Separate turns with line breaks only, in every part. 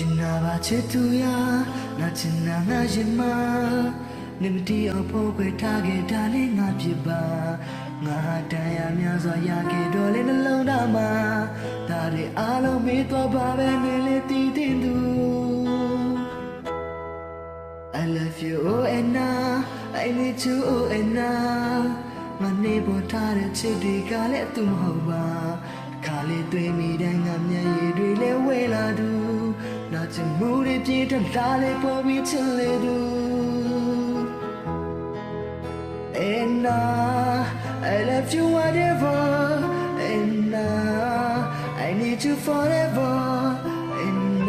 Jinaba chetuya, na china na jima. Nimti opo kwe tage darling apiba. Nga daya myazo yake dole na lonama. Dare alo me to babe nele titindu. I love you oh and I need you oh and my neighbor tare chidi kale tum hoba. Kale twe mi danga mya ye dwe le we la du. Na chimuri pita dale po mi chile du. And I love you whatever. And I need you forever. And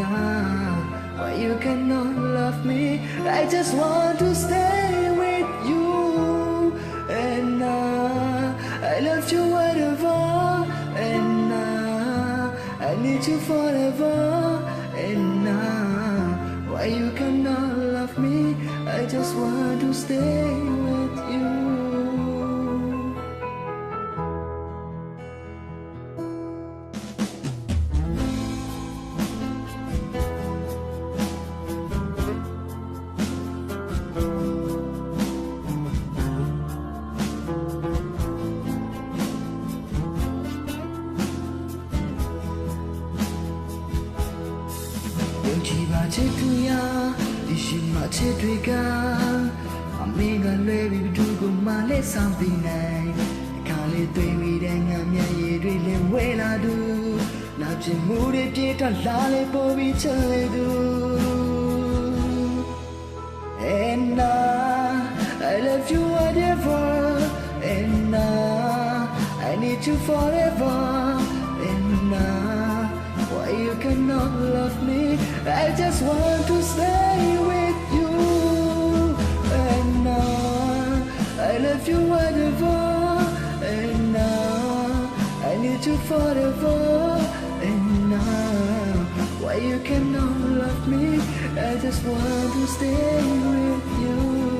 why you cannot love me? I just want to stay with you. And I love you whatever. And I need you forever. And why you cannot love me? I just want to stay with you. Jiba chetuya, ishima chetweka. Amiga lwebi dugo male something night. Kale twe mi denga mya ye dwe le we la du. Na chimuri pita lale po bi chale du. And I love you whatever. And I need you forever. And why you cannot love me? I just want to stay with you. And I love you whatever. And I need you forever. And why you cannot love me? I just want to stay with you.